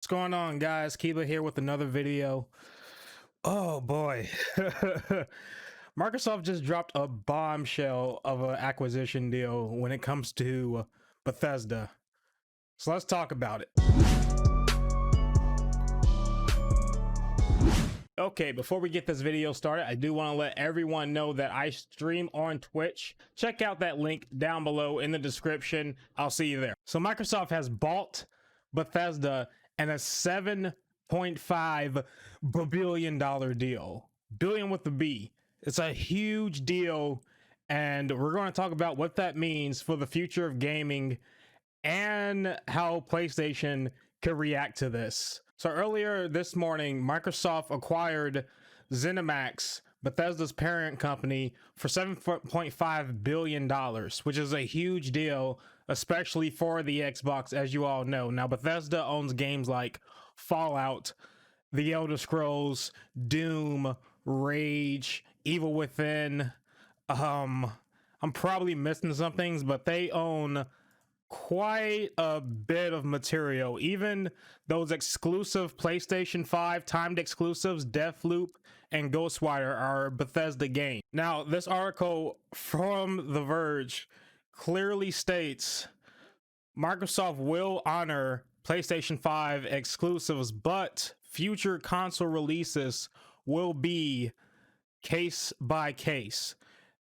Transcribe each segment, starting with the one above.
What's going on, guys? Kiba here with another video. Oh boy. Microsoft just dropped a bombshell of an acquisition deal when it comes to Bethesda. So let's talk about it. Okay, before we get this video started, I do want to let everyone know that I stream on Twitch. Check out that link down below in the description. I'll see you there. So Microsoft has bought Bethesda and a $7.5 billion deal. Billion with the B. It's a huge deal, and we're going to talk about what that means for the future of gaming and how PlayStation could react to this. So earlier this morning, Microsoft acquired ZeniMax, Bethesda's parent company, for $7.5 billion, which is a huge deal, especially for the Xbox, as you all know. Now, Bethesda owns games like Fallout, The Elder Scrolls, Doom, Rage, Evil Within. I'm probably missing some things, but they own quite a bit of material. Even those exclusive PlayStation 5 timed exclusives, Deathloop and Ghostwire, are Bethesda games. Now, this article from The Verge clearly states Microsoft will honor PlayStation 5 exclusives, but future console releases will be case by case.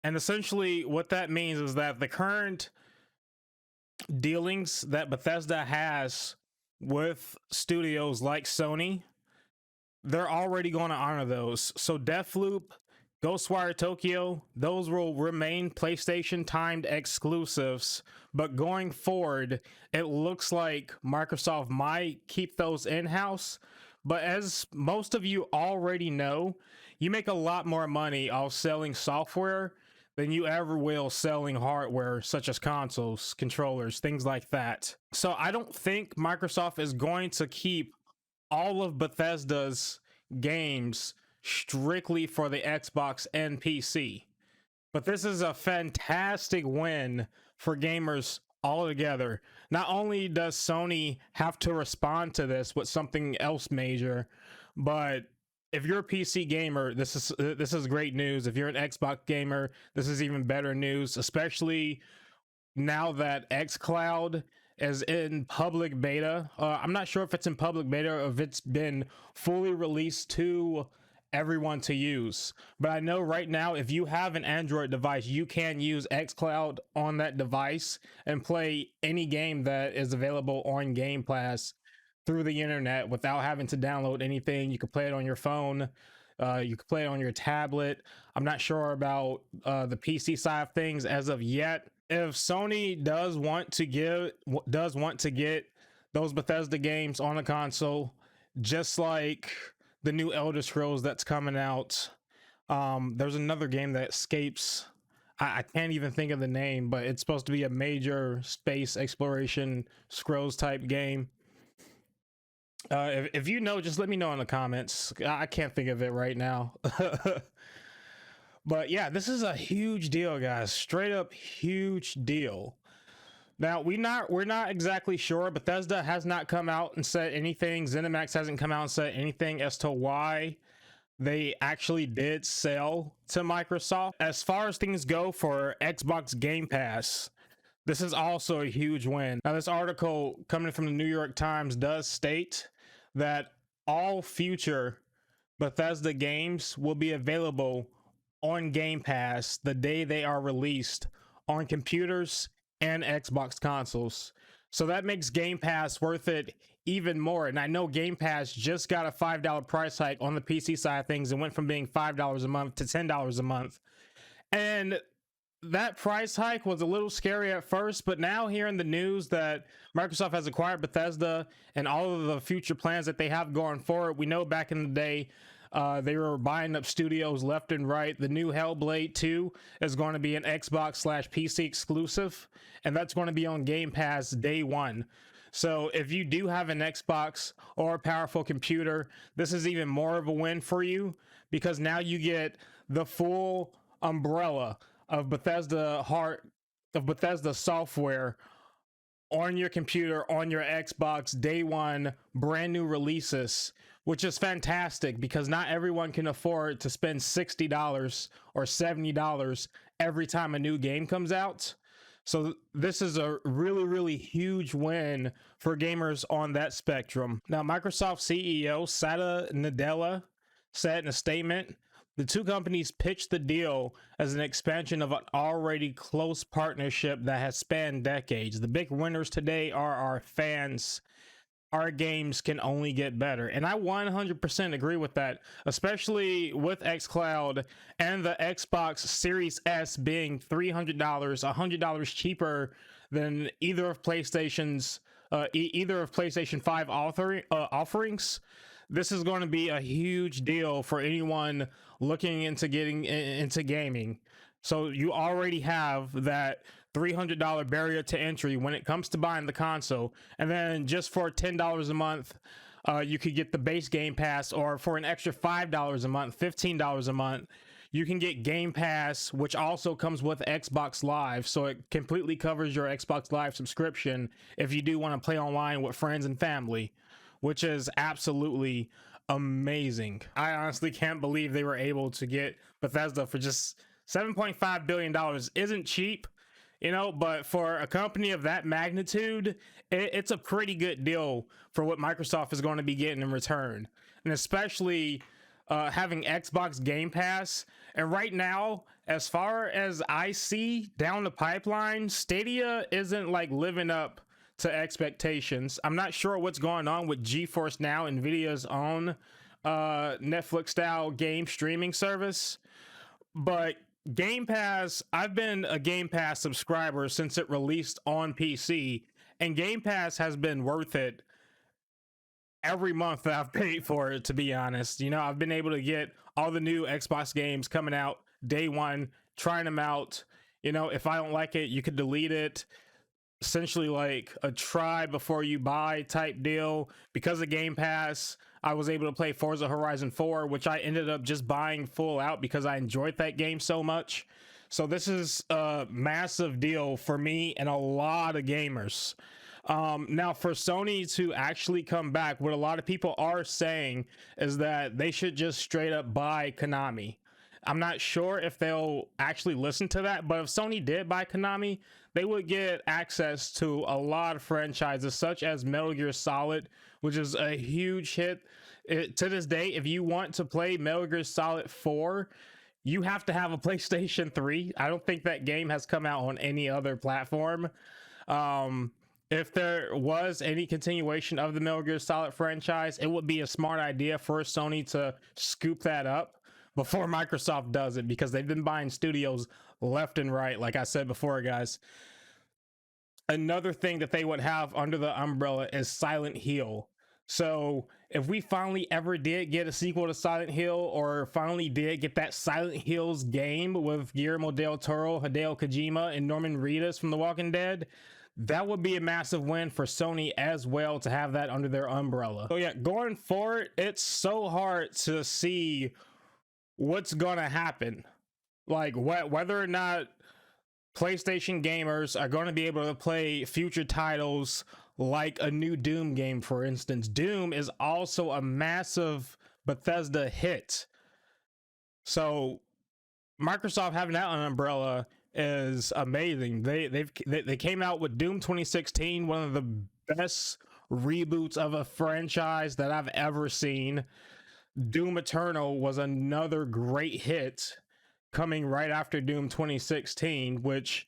And essentially what that means is that the current dealings that Bethesda has with studios like Sony, they're already going to honor those. So Deathloop, Ghostwire Tokyo, those will remain PlayStation timed exclusives, but going forward, it looks like Microsoft might keep those in-house. But as most of you already know, you make a lot more money off selling software than you ever will selling hardware, such as consoles, controllers, things like that. So I don't think Microsoft is going to keep all of Bethesda's games strictly for the Xbox and PC. But this is a fantastic win for gamers altogether. Not only does Sony have to respond to this with something else major, but if you're a PC gamer, this is great news. If you're an Xbox gamer, this is even better news, especially now that xCloud is in public beta. I'm not sure if it's in public beta or if it's been fully released to everyone to use, but I know right now if you have an Android device, you can use xCloud on that device and play any game that is available on Game Pass through the internet without having to download anything. You can play it on your phone, you can play it on your tablet. I'm not sure about the PC side of things as of yet. If Sony does want to get those Bethesda games on a console, just like the new Elder Scrolls that's coming out, there's another game that escapes. I can't even think of the name, but it's supposed to be a major space exploration Scrolls type game. If you know, just let me know in the comments. I can't think of it right now. But yeah, this is a huge deal, guys. Straight up huge deal. Now, we're not exactly sure. Bethesda has not come out and said anything. ZeniMax hasn't come out and said anything as to why they actually did sell to Microsoft. As far as things go for Xbox Game Pass, this is also a huge win. Now, this article coming from the New York Times does state that all future Bethesda games will be available on Game Pass the day they are released on computers and Xbox consoles. So that makes Game Pass worth it even more. And I know Game Pass just got a $5 price hike on the PC side of things and went from being $5 a month to $10 a month. And that price hike was a little scary at first, but now hearing the news that Microsoft has acquired Bethesda and all of the future plans that they have going forward, we know back in the day they were buying up studios left and right. The new Hellblade 2 is going to be an Xbox/PC exclusive, and that's going to be on Game Pass day one. So if you do have an Xbox or a powerful computer, this is even more of a win for you, because now you get the full umbrella of Bethesda software on your computer, on your Xbox, day one, brand new releases, which is fantastic because not everyone can afford to spend $60 or $70 every time a new game comes out. So this is a really, really huge win for gamers on that spectrum. Now, Microsoft CEO Satya Nadella said in a statement, the two companies pitched the deal as an expansion of an already close partnership that has spanned decades. The big winners today are our fans. Our games can only get better. And I 100% agree with that, especially with xCloud and the Xbox Series S being $300, $100 cheaper than either of PlayStation's either of PlayStation 5 offerings. This is going to be a huge deal for anyone looking into getting into gaming. So you already have that $300 barrier to entry when it comes to buying the console, and then just for $10 a month, you could get the base Game Pass, or for an extra $5 a month, $15 a month, you can get Game Pass, which also comes with Xbox Live, so it completely covers your Xbox Live subscription if you do want to play online with friends and family, which is absolutely amazing. I honestly can't believe they were able to get Bethesda for just $7.5 billion. Isn't cheap, you know, but for a company of that magnitude, it's a pretty good deal for what Microsoft is going to be getting in return. And especially having Xbox Game Pass. And right now, as far as I see down the pipeline, Stadia isn't like living up to expectations. I'm not sure what's going on with GeForce Now, Nvidia's own Netflix style game streaming service, but Game Pass, I've been a Game Pass subscriber since it released on PC, and Game Pass has been worth it every month that I've paid for it, to be honest. You know, I've been able to get all the new Xbox games coming out day one, trying them out. You know, if I don't like it, you could delete it. Essentially like a try before you buy type deal. Because of Game Pass, I was able to play Forza Horizon 4, which I ended up just buying full out because I enjoyed that game so much. So this is a massive deal for me and a lot of gamers. Now for Sony to actually come back, what a lot of people are saying is that they should just straight up buy Konami. I'm not sure if they'll actually listen to that, but if Sony did buy Konami, they would get access to a lot of franchises such as Metal Gear Solid, which is a huge hit. To this day, if you want to play Metal Gear Solid 4, you have to have a PlayStation 3. I don't think that game has come out on any other platform. If there was any continuation of the Metal Gear Solid franchise, it would be a smart idea for Sony to scoop that up before Microsoft does it, because they've been buying studios left and right, like I said before, guys. Another thing that they would have under the umbrella is Silent Hill. So if we finally ever did get a sequel to Silent Hill, or finally did get that Silent Hills game with Guillermo del Toro, Hideo Kojima, and Norman Reedus from The Walking Dead, that would be a massive win for Sony as well to have that under their umbrella. So yeah, going forward, it's so hard to see what's gonna happen, like whether or not PlayStation gamers are going to be able to play future titles like a new Doom game, for instance. Doom is also a massive Bethesda hit, so Microsoft having that on an umbrella is amazing. They came out with Doom 2016, one of the best reboots of a franchise that I've ever seen. Doom Eternal was another great hit coming right after Doom 2016, which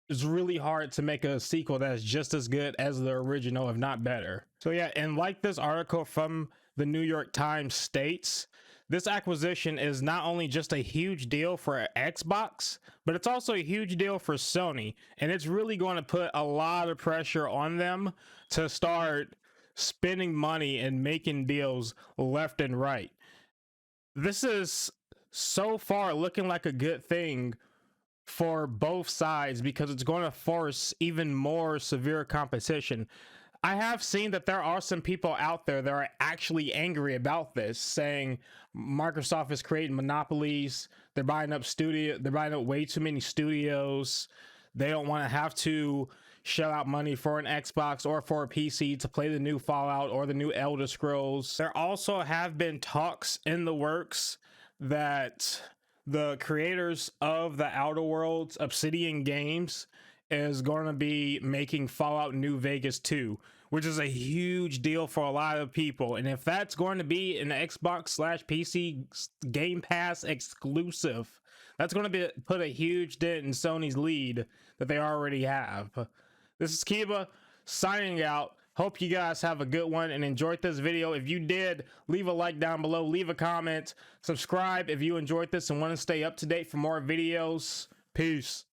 is really hard to make a sequel that's just as good as the original, if not better. So yeah, and like this article from the New York Times states, this acquisition is not only just a huge deal for Xbox, but it's also a huge deal for Sony, and it's really going to put a lot of pressure on them to start spending money and making deals left and right. This is so far looking like a good thing for both sides because it's going to force even more severe competition. I have seen that there are some people out there that are actually angry about this, saying Microsoft is creating monopolies, they're buying up way too many studios, they don't want to have to shell out money for an Xbox or for a PC to play the new Fallout or the new Elder Scrolls. There also have been talks in the works that the creators of the Outer Worlds, Obsidian Games, is going to be making Fallout New Vegas 2, which is a huge deal for a lot of people. And if that's going to be an Xbox/PC Game Pass exclusive, that's going to put a huge dent in Sony's lead that they already have. This is Kiba signing out. Hope you guys have a good one and enjoyed this video. If you did, leave a like down below, leave a comment, subscribe if you enjoyed this and want to stay up to date for more videos. Peace.